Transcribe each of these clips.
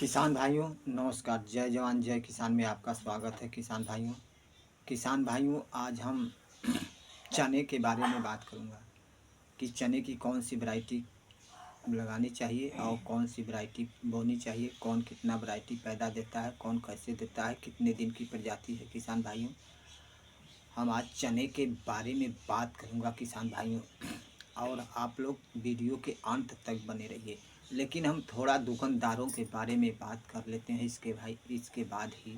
किसान भाइयों नमस्कार। जय जवान जय किसान में आपका स्वागत है। किसान भाइयों आज हम चने के बारे में बात करूंगा कि चने की कौन सी वैरायटी लगानी चाहिए और कौन सी वैरायटी बोनी चाहिए, कौन कितना वैरायटी पैदा देता है, कौन कैसे देता है, कितने दिन की प्रजाति है। किसान भाइयों हम आज चने के बारे में बात करूंगा किसान भाइयों, और आप लोग वीडियो के अंत तक बने रहिए। लेकिन हम थोड़ा दुकानदारों के बारे में बात कर लेते हैं इसके बाद ही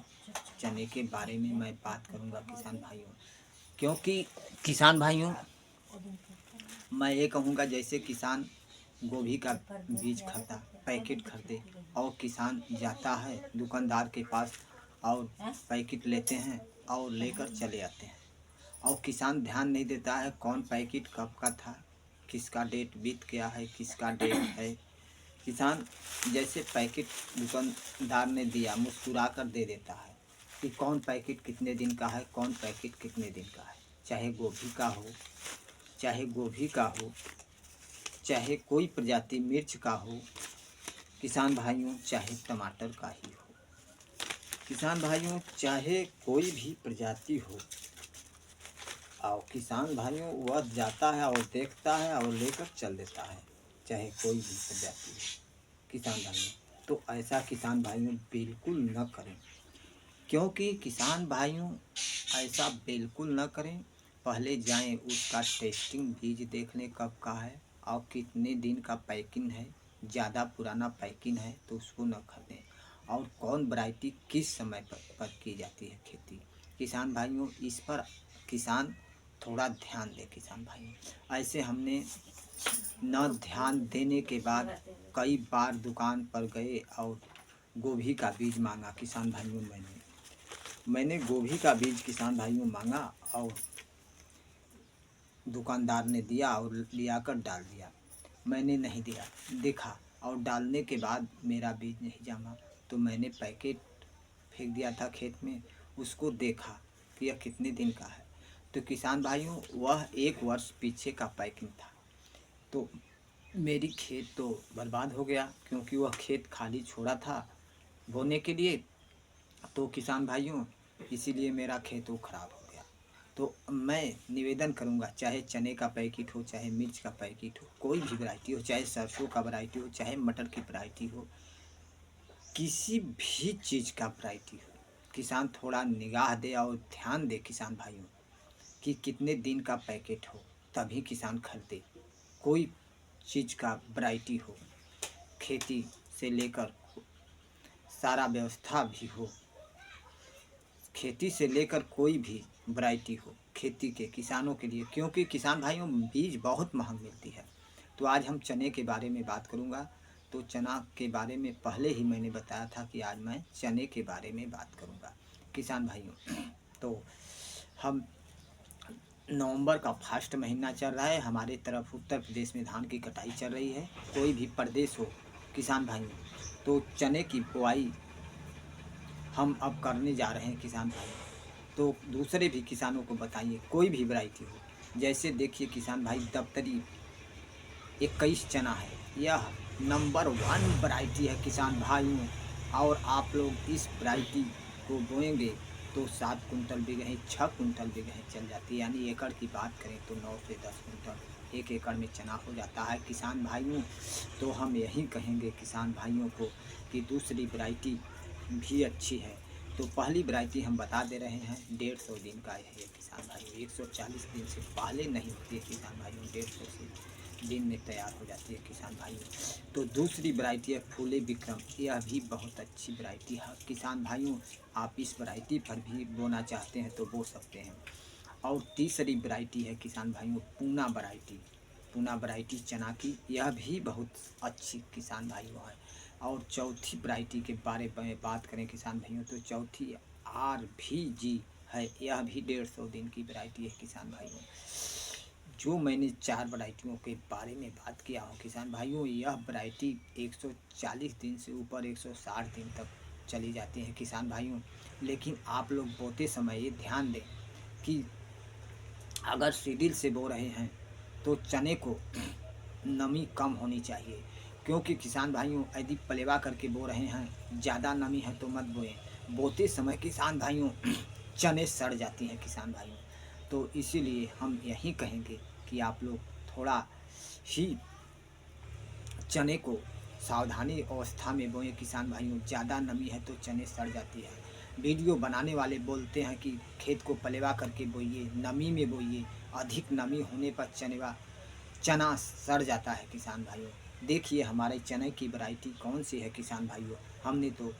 चने के बारे में मैं बात करूंगा किसान भाइयों। क्योंकि किसान भाइयों मैं ये कहूँगा, जैसे किसान गोभी का बीज खरीदा, पैकेट खरीदे और किसान जाता है दुकानदार के पास और पैकेट लेते हैं और लेकर चले आते हैं, और किसान ध्यान नहीं देता है कौन पैकेट कब का था, किसका डेट बीत गया है, किसका डेट है। किसान जैसे पैकेट दुकानदार ने दिया मुस्कुरा कर दे देता है कि कौन पैकेट कितने दिन का है, कौन पैकेट कितने दिन का है। चाहे गोभी का हो, चाहे कोई प्रजाति मिर्च का हो किसान भाइयों, चाहे टमाटर का ही हो किसान भाइयों, चाहे कोई भी प्रजाति हो, और किसान भाइयों वह जाता है और देखता है और लेकर चल देता है, चाहे कोई भी प्रजाति हो किसान भाइयों। तो ऐसा किसान भाइयों बिल्कुल न करें, क्योंकि किसान भाइयों ऐसा बिल्कुल न करें। पहले जाएं उसका टेस्टिंग बीज देख लें कब का है और कितने दिन का पैकिंग है। ज़्यादा पुराना पैकिंग है तो उसको न खरीदें, और कौन वैरायटी किस समय पर की जाती है खेती। किसान भाइयों इस पर किसान थोड़ा ध्यान दें किसान भाइयों। ऐसे हमने न ध्यान देने के बाद कई बार दुकान पर गए और गोभी का बीज मांगा किसान भाइयों। मैंने गोभी का बीज किसान भाइयों मांगा और दुकानदार ने दिया और लिया कर डाल दिया। मैंने नहीं दिया, देखा, और डालने के बाद मेरा बीज नहीं जमा तो मैंने पैकेट फेंक दिया था खेत में। उसको देखा कि यह कितने दिन का है, तो किसान भाइयों वह 1 वर्ष पीछे का पैकिंग था। तो मेरी खेत तो बर्बाद हो गया, क्योंकि वह खेत खाली छोड़ा था बोने के लिए। तो किसान भाइयों इसीलिए मेरा खेत वो ख़राब हो गया। तो मैं निवेदन करूंगा, चाहे चने का पैकेट हो, चाहे मिर्च का पैकेट हो, कोई भी वैरायटी हो, चाहे सरसों का वैरायटी हो, चाहे मटर की वैरायटी हो, किसी भी चीज़ का वैरायटी हो, किसान थोड़ा निगाह दे और ध्यान दे किसान भाइयों कि कितने दिन का पैकेट हो, तभी किसान खरीदे। कोई चीज़ का वैरायटी हो, खेती से लेकर सारा व्यवस्था भी हो, खेती से लेकर कोई भी वैरायटी हो खेती के किसानों के लिए, क्योंकि किसान भाइयों बीज बहुत महंग मिलती है। तो आज हम चने के बारे में बात करूंगा। तो चना के बारे में पहले ही मैंने बताया था कि आज मैं चने के बारे में बात करूंगा किसान भाइयों। तो हम नवंबर का फर्स्ट महीना चल रहा है, हमारे तरफ उत्तर प्रदेश में धान की कटाई चल रही है। कोई भी प्रदेश हो किसान भाइयों, तो चने की बुआई हम अब करने जा रहे हैं किसान भाई। तो दूसरे भी किसानों को बताइए, कोई भी वैरायटी हो। जैसे देखिए किसान भाई, दफ्तरी 21 चना है, यह नंबर 1 वैरायटी है किसान भाइयों। और आप लोग इस वैरायटी को बोएंगे तो 7 कुंटल बीघे 6 कुंटल बीघे चल जाती है, यानी एकड़ की बात करें तो 9 से 10 कुंटल 1 एकड़ में चना हो जाता है किसान भाइयों। तो हम यही कहेंगे किसान भाइयों को कि दूसरी वैरायटी भी अच्छी है। तो पहली वैरायटी हम बता दे रहे हैं, 150 दिन का है ये किसान भाइयों, 140 दिन से पहले नहीं होती है किसान भाइयों, 150 से दिन में तैयार हो जाती है किसान भाइयों। तो दूसरी वैरायटी है फूले विक्रम, यह भी बहुत अच्छी वैरायटी है किसान भाइयों। आप इस वैरायटी पर भी बोना चाहते हैं तो बो सकते हैं। और तीसरी वैरायटी है किसान भाइयों पूना वैरायटी चना की, यह भी बहुत अच्छी किसान भाइयों है। और चौथी वैरायटी के बारे में बात करें किसान भाइयों, तो चौथी RVG है, यह भी 150 दिन की वैरायटी है किसान भाइयों। जो मैंने 4 वैरायटियों के बारे में बात किया हूँ किसान भाइयों, यह वैरायटी 140 दिन से ऊपर 160 दिन तक चली जाती है किसान भाइयों। लेकिन आप लोग बोते समय ये ध्यान दें कि अगर सीडिल से बो रहे हैं तो चने को नमी कम होनी चाहिए, क्योंकि किसान भाइयों यदि पलेवा करके बो रहे हैं, ज़्यादा नमी है तो मत बोएं। बोते समय किसान भाइयों चने सड़ जाती हैं किसान भाइयों। तो इसीलिए हम यही कहेंगे कि आप लोग थोड़ा ही चने को सावधानी अवस्था में बोएं किसान भाइयों। ज़्यादा नमी है तो चने सड़ जाती है। वीडियो बनाने वाले बोलते हैं कि खेत को पलेवा करके बोइए, नमी में बोइए। अधिक नमी होने पर चना सड़ जाता है किसान भाइयों। देखिए हमारे चने की वैरायटी कौन सी है किसान भाइयों। हमने तो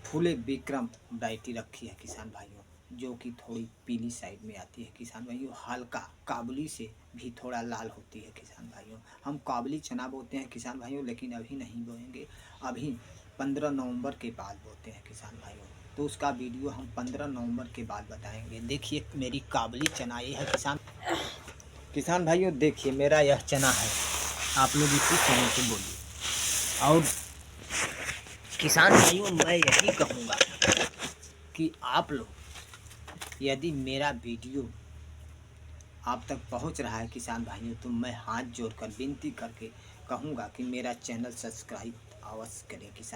फूले विक्रम वैरायटी रखी है किसान भाइयों, जो कि थोड़ी पीली साइड में आती है किसान भाइयों। हल्का काबुली से भी थोड़ा लाल होती है किसान भाइयों। हम काबुली चना बोते हैं किसान भाइयों, लेकिन अभी नहीं बोएंगे। अभी 15 नवंबर के बाद बोते हैं किसान भाइयों। तो उसका वीडियो हम 15 नवंबर के बाद बताएंगे। देखिए मेरी काबुली चना ये है किसान भाइयों। देखिए मेरा यह चना है, आप लोग इसी चने को बोलिए। और किसान भाइयों मैं यही कहूँगा कि आप लोग यदि मेरा वीडियो आप तक पहुंच रहा है किसान भाइयों, तो मैं हाथ जोड़कर विनती करके कहूँगा कि मेरा चैनल सब्सक्राइब अवश्य करें किसान।